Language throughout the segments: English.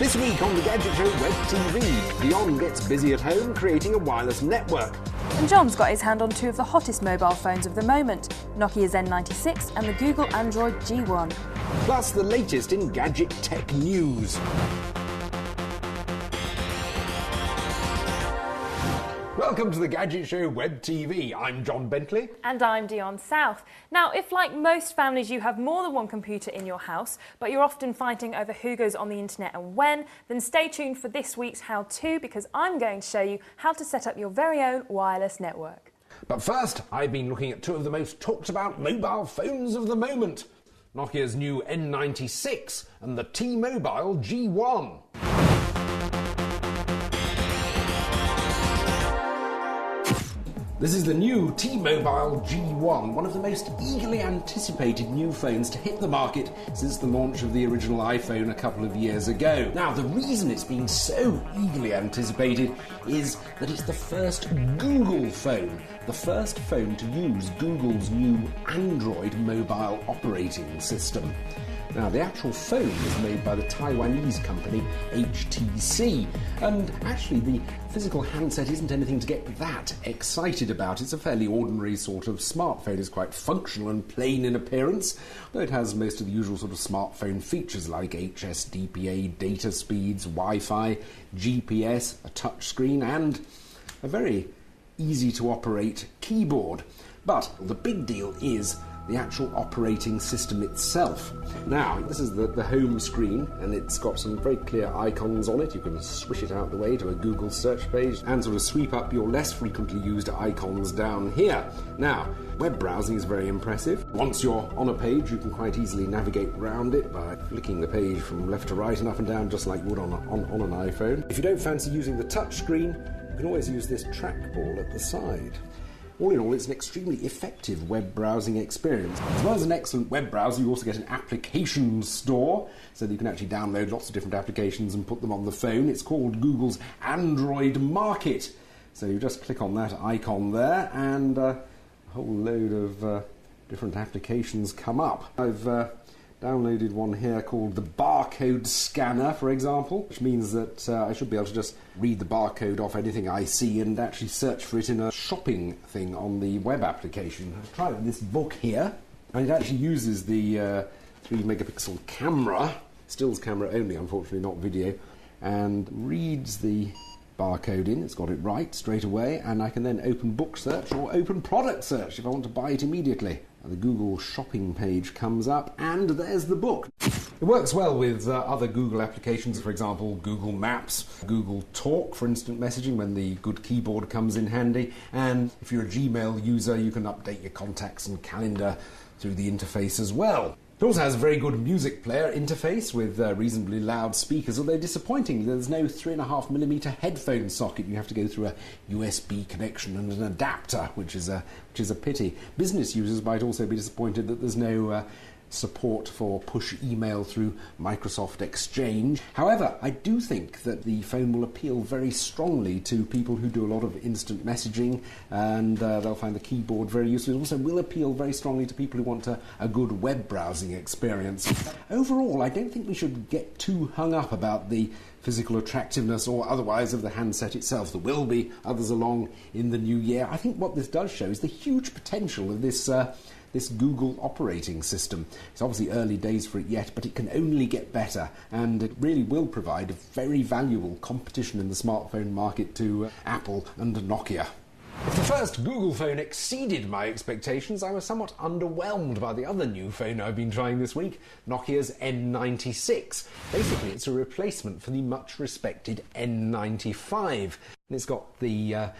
This week on the Gadget Show Web TV, Dionne gets busy at home creating a wireless network. And Jon's got his hand on two of the hottest mobile phones of the moment, Nokia's N96 and the Google Android G1. Plus the latest in gadget tech news. Welcome to the Gadget Show Web TV. I'm Jon Bentley. And I'm Dionne South. Now, if like most families you have more than one computer in your house, but you're often fighting over who goes on the internet and when, then stay tuned for this week's how-to, because I'm going to show you how to set up your very own wireless network. But first, I've been looking at two of the most talked about mobile phones of the moment. Nokia's new N96 and the T-Mobile G1. This is the new T-Mobile G1, one of the most eagerly anticipated new phones to hit the market since the launch of the original iPhone a couple of years ago. Now, the reason it's been so eagerly anticipated is that it's the first Google phone, the first phone to use Google's new Android mobile operating system. Now, the actual phone was made by the Taiwanese company HTC, and actually the physical handset isn't anything to get that excited about. It's a fairly ordinary sort of smartphone. It's quite functional and plain in appearance, though it has most of the usual sort of smartphone features like HSDPA, data speeds, Wi-Fi, GPS, a touchscreen, and a very easy to operate keyboard. But the big deal is the actual operating system itself. Now, this is the home screen, and it's got some very clear icons on it. You can swish it out the way to a Google search page and sort of sweep up your less frequently used icons down here. Now, web browsing is very impressive. Once you're on a page, you can quite easily navigate around it by flicking the page from left to right and up and down, just like you would on an iPhone. If you don't fancy using the touch screen, you can always use this trackball at the side. All in all, it's an extremely effective web browsing experience. As well as an excellent web browser, you also get an application store, so that you can actually download lots of different applications and put them on the phone. It's called Google's Android Market. So you just click on that icon there, and a whole load of different applications come up. I've downloaded one here called the barcode scanner, for example, which means that I should be able to just read the barcode off anything I see and actually search for it in a shopping thing on the web application. I've tried this book here, and it actually uses the 3 megapixel camera, stills camera only, unfortunately, not video, and reads the barcode in. It's got it right straight away, and I can then open book search or open product search if I want to buy it immediately. The Google shopping page comes up, and there's the book. It works well with other Google applications, for example, Google Maps, Google Talk for instant messaging when the good keyboard comes in handy, and if you're a Gmail user, you can update your contacts and calendar through the interface as well. It also has a very good music player interface with reasonably loud speakers, although disappointingly there's no 3.5mm headphone socket. You have to go through a USB connection and an adapter, which is a pity. Business users might also be disappointed that there's no support for push email through Microsoft Exchange. However, I do think that the phone will appeal very strongly to people who do a lot of instant messaging, and they'll find the keyboard very useful. It also will appeal very strongly to people who want a good web browsing experience. Overall, I don't think we should get too hung up about the physical attractiveness or otherwise of the handset itself. There will be others along in the new year. I think what this does show is the huge potential of this Google operating system. It's obviously early days for it yet, but it can only get better, and it really will provide a very valuable competition in the smartphone market to Apple and Nokia. If the first Google phone exceeded my expectations, I was somewhat underwhelmed by the other new phone I've been trying this week, Nokia's N96. Basically, it's a replacement for the much respected N95. And it's got the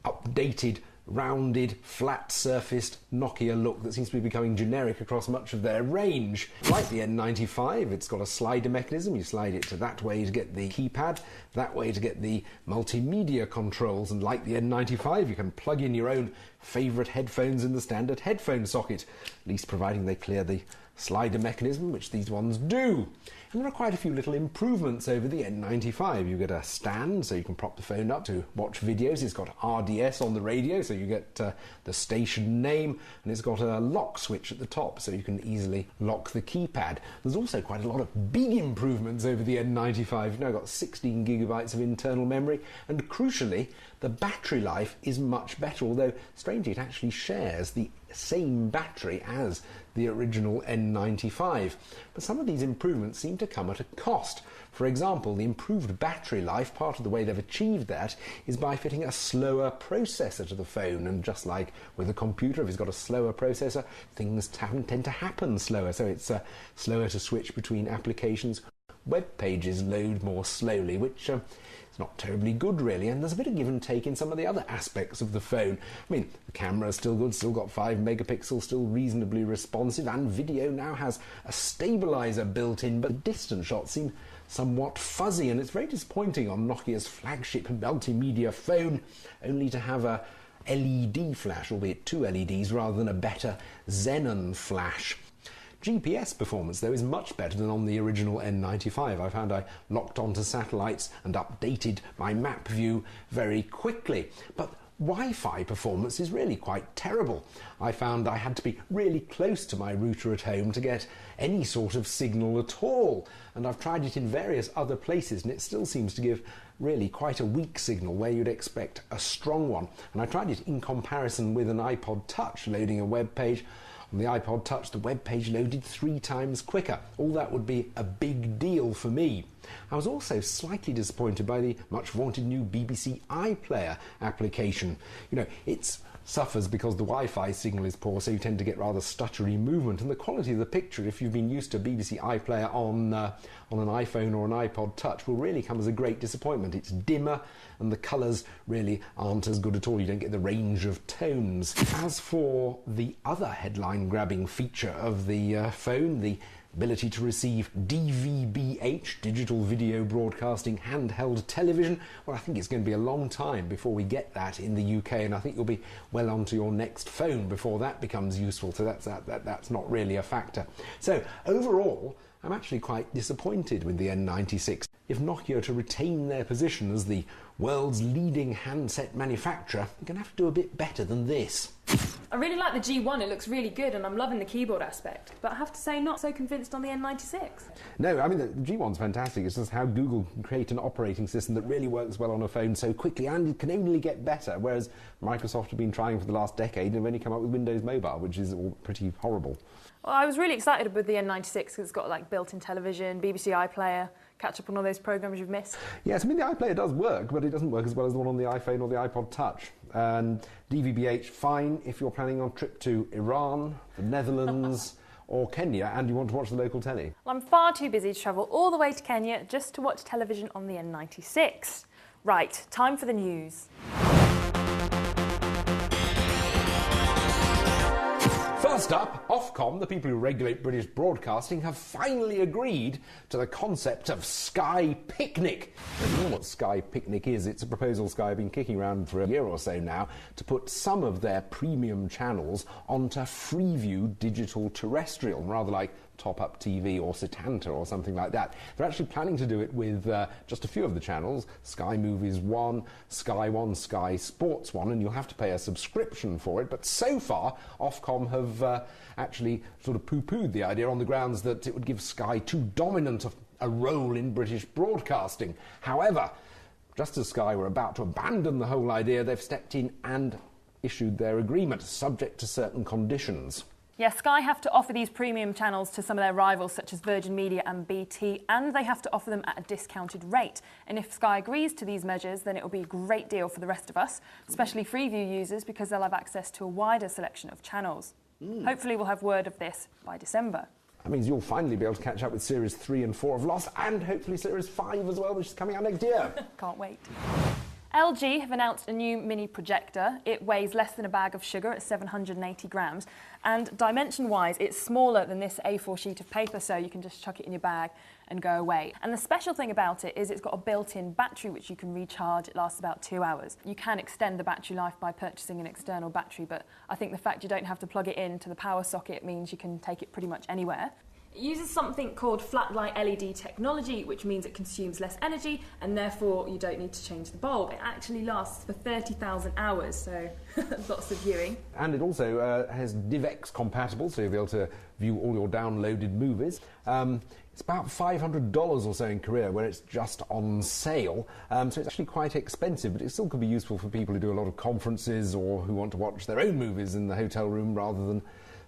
updated, rounded, flat-surfaced Nokia look that seems to be becoming generic across much of their range. Like the N95, it's got a slider mechanism. You slide it to that way to get the keypad, that way to get the multimedia controls, and like the N95, you can plug in your own favourite headphones in the standard headphone socket, at least providing they clear the slider mechanism, which these ones do. And there are quite a few little improvements over the N95. You get a stand so you can prop the phone up to watch videos. It's got RDS on the radio, so you get the station name, and it's got a lock switch at the top so you can easily lock the keypad. There's also quite a lot of big improvements over the N95. You've now got 16 gigabytes of internal memory, and crucially, the battery life is much better, although strangely it actually shares the same battery as the original N95. But some of these improvements seem to come at a cost. For example, the improved battery life, part of the way they've achieved that is by fitting a slower processor to the phone, and just like with a computer, if it's got a slower processor, things tend to happen slower, so it's slower to switch between applications. Web pages load more slowly, which is not terribly good really, and there's a bit of give and take in some of the other aspects of the phone. I mean, the camera's still good, still got 5 megapixels, still reasonably responsive, and video now has a stabilizer built in, but the distance shots seem somewhat fuzzy, and it's very disappointing on Nokia's flagship multimedia phone only to have a LED flash, albeit 2 LEDs, rather than a better xenon flash. GPS performance, though, is much better than on the original N95. I found I locked onto satellites and updated my map view very quickly. But Wi-Fi performance is really quite terrible. I found I had to be really close to my router at home to get any sort of signal at all. And I've tried it in various other places, and it still seems to give really quite a weak signal where you'd expect a strong one. And I tried it in comparison with an iPod Touch loading a web page. On the iPod Touch, the web page loaded 3 times quicker. All that would be a big deal for me. I was also slightly disappointed by the much vaunted new BBC iPlayer application. You know, it suffers because the Wi-Fi signal is poor, so you tend to get rather stuttery movement, and the quality of the picture, if you've been used to BBC iPlayer on an iPhone or an iPod Touch, will really come as a great disappointment. It's dimmer, and the colours really aren't as good at all. You don't get the range of tones. As for the other headline-grabbing feature of the phone, the ability to receive DVB-H, digital video broadcasting handheld television, well, I think it's going to be a long time before we get that in the UK, and I think you'll be well onto your next phone before that becomes useful, so that's not really a factor. So overall, I'm actually quite disappointed with the N96. If Nokia are to retain their position as the world's leading handset manufacturer, they're going to have to do a bit better than this. I really like the G1, it looks really good, and I'm loving the keyboard aspect, but I have to say, not so convinced on the N96. No, I mean, the G1's fantastic. It's just how Google can create an operating system that really works well on a phone so quickly, and it can only get better, whereas Microsoft have been trying for the last decade and have only come up with Windows Mobile, which is all pretty horrible. Well, I was really excited with the N96 because it's got like built-in television, BBC iPlayer, catch up on all those programs you've missed. Yes, I mean, the iPlayer does work, but it doesn't work as well as the one on the iPhone or the iPod Touch. And DVB-H, fine if you're planning on a trip to Iran, the Netherlands or Kenya and you want to watch the local telly. Well, I'm far too busy to travel all the way to Kenya just to watch television on the N96. Right, time for the news. First up, Ofcom, the people who regulate British broadcasting, have finally agreed to the concept of Sky Picnic. If you know what Sky Picnic is, it's a proposal Sky have been kicking around for a year or so now to put some of their premium channels onto Freeview digital terrestrial, rather like Top-Up TV or Setanta or something like that. They're actually planning to do it with just a few of the channels, Sky Movies 1, Sky 1, Sky Sports 1, and you'll have to pay a subscription for it. But so far, Ofcom have actually sort of poo-pooed the idea on the grounds that it would give Sky too dominant a role in British broadcasting. However, just as Sky were about to abandon the whole idea, they've stepped in and issued their agreement, subject to certain conditions. Yeah, Sky have to offer these premium channels to some of their rivals such as Virgin Media and BT, and they have to offer them at a discounted rate. And if Sky agrees to these measures, then it will be a great deal for the rest of us, especially Freeview users, because they'll have access to a wider selection of channels. Hopefully we'll have word of this by December. That means you'll finally be able to catch up with Series 3 and 4 of Lost, and hopefully Series 5 as well, which is coming out next year. Can't wait. LG have announced a new mini projector. It weighs less than a bag of sugar at 780 grams, and dimension-wise, it's smaller than this A4 sheet of paper, so you can just chuck it in your bag and go away. And the special thing about it is it's got a built-in battery which you can recharge. It lasts about 2 hours. You can extend the battery life by purchasing an external battery, but I think the fact you don't have to plug it into the power socket means you can take it pretty much anywhere. It uses something called flat light LED technology, which means it consumes less energy and therefore you don't need to change the bulb. It actually lasts for 30,000 hours, so lots of viewing. And it also has DivX compatible, so you'll be able to view all your downloaded movies. It's about $500 or so in Korea, where it's just on sale. So it's actually quite expensive, but it still could be useful for people who do a lot of conferences or who want to watch their own movies in the hotel room rather than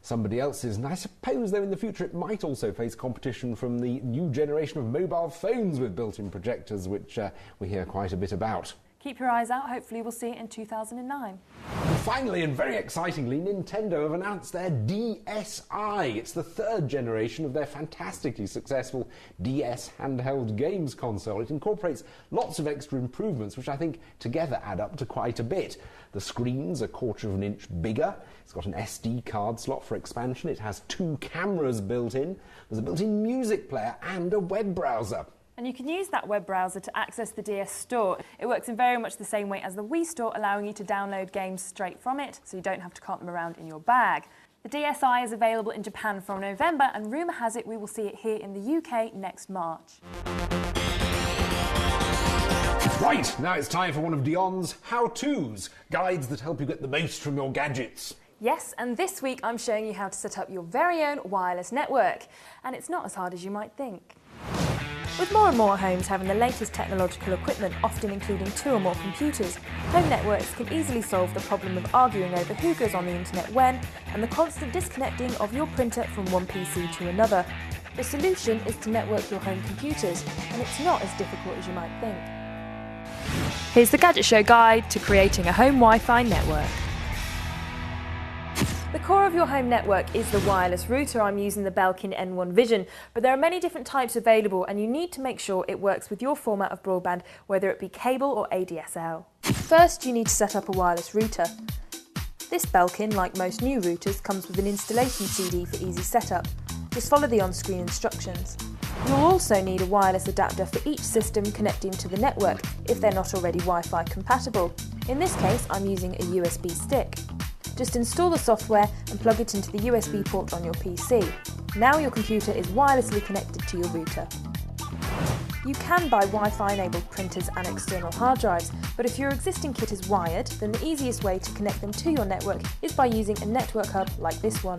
somebody else's. And I suppose, though, in the future it might also face competition from the new generation of mobile phones with built-in projectors, which we hear quite a bit about. Keep your eyes out, hopefully we'll see it in 2009. And finally, and very excitingly, Nintendo have announced their DSi. It's the third generation of their fantastically successful DS handheld games console. It incorporates lots of extra improvements, which I think together add up to quite a bit. The screen's a quarter of an inch bigger. It's got an SD card slot for expansion. It has 2 cameras built in. There's a built-in music player and a web browser. And you can use that web browser to access the DS Store. It works in very much the same way as the Wii Store, allowing you to download games straight from it, so you don't have to cart them around in your bag. The DSi is available in Japan from November, and rumour has it we will see it here in the UK next March. Right, now it's time for one of Dionne's how-tos, guides that help you get the most from your gadgets. Yes, and this week I'm showing you how to set up your very own wireless network. And it's not as hard as you might think. With more and more homes having the latest technological equipment, often including 2 or more computers, home networks can easily solve the problem of arguing over who goes on the internet when, and the constant disconnecting of your printer from one PC to another. The solution is to network your home computers, and it's not as difficult as you might think. Here's the Gadget Show guide to creating a home Wi-Fi network. The core of your home network is the wireless router. I'm using the Belkin N1 Vision, but there are many different types available and you need to make sure it works with your format of broadband, whether it be cable or ADSL. First, you need to set up a wireless router. This Belkin, like most new routers, comes with an installation CD for easy setup. Just follow the on-screen instructions. You'll also need a wireless adapter for each system connecting to the network if they're not already Wi-Fi compatible. In this case, I'm using a USB stick. Just install the software and plug it into the USB port on your PC. Now your computer is wirelessly connected to your router. You can buy Wi-Fi enabled printers and external hard drives, but if your existing kit is wired, then the easiest way to connect them to your network is by using a network hub like this one.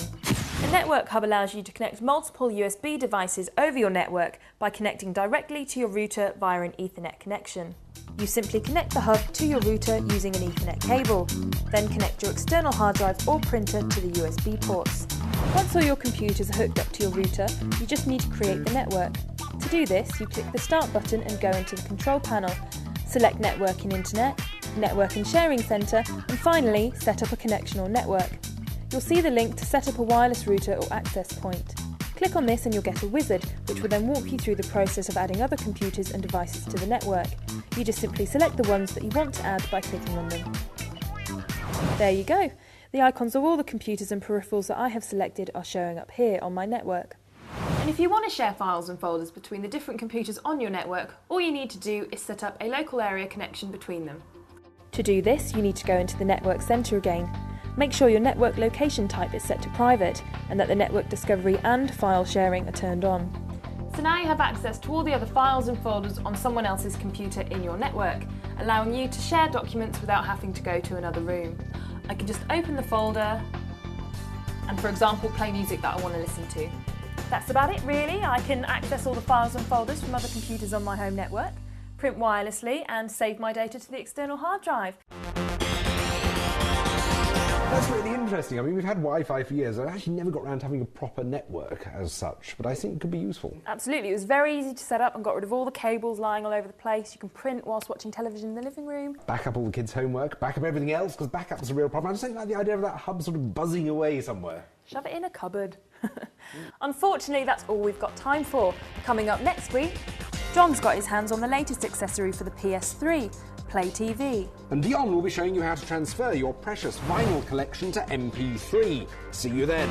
A network hub allows you to connect multiple USB devices over your network by connecting directly to your router via an Ethernet connection. You simply connect the hub to your router using an Ethernet cable, then connect your external hard drive or printer to the USB ports. Once all your computers are hooked up to your router, you just need to create the network. To do this, you click the Start button and go into the Control panel. Select Network and Internet, Network and Sharing Center, and finally, set up a connection or network. You'll see the link to set up a wireless router or access point. Click on this and you'll get a wizard, which will then walk you through the process of adding other computers and devices to the network. You just simply select the ones that you want to add by clicking on them. There you go. The icons of all the computers and peripherals that I have selected are showing up here on my network. And if you want to share files and folders between the different computers on your network, all you need to do is set up a local area connection between them. To do this, you need to go into the network center again. Make sure your network location type is set to private and that the network discovery and file sharing are turned on. So now you have access to all the other files and folders on someone else's computer in your network, allowing you to share documents without having to go to another room. I can just open the folder and, for example, play music that I want to listen to. That's about it really. I can access all the files and folders from other computers on my home network, print wirelessly and save my data to the external hard drive. That's really interesting. I mean, we've had Wi-Fi for years. I've actually never got around to having a proper network as such, but I think it could be useful. Absolutely. It was very easy to set up and got rid of all the cables lying all over the place. You can print whilst watching television in the living room. Back up all the kids' homework, back up everything else, because backup's a real problem. I just don't like the idea of that hub sort of buzzing away somewhere. Shove it in a cupboard. Unfortunately, that's all we've got time for. Coming up next week, Jon's got his hands on the latest accessory for the PS3. Play TV. And Dionne will be showing you how to transfer your precious vinyl collection to MP3. See you then.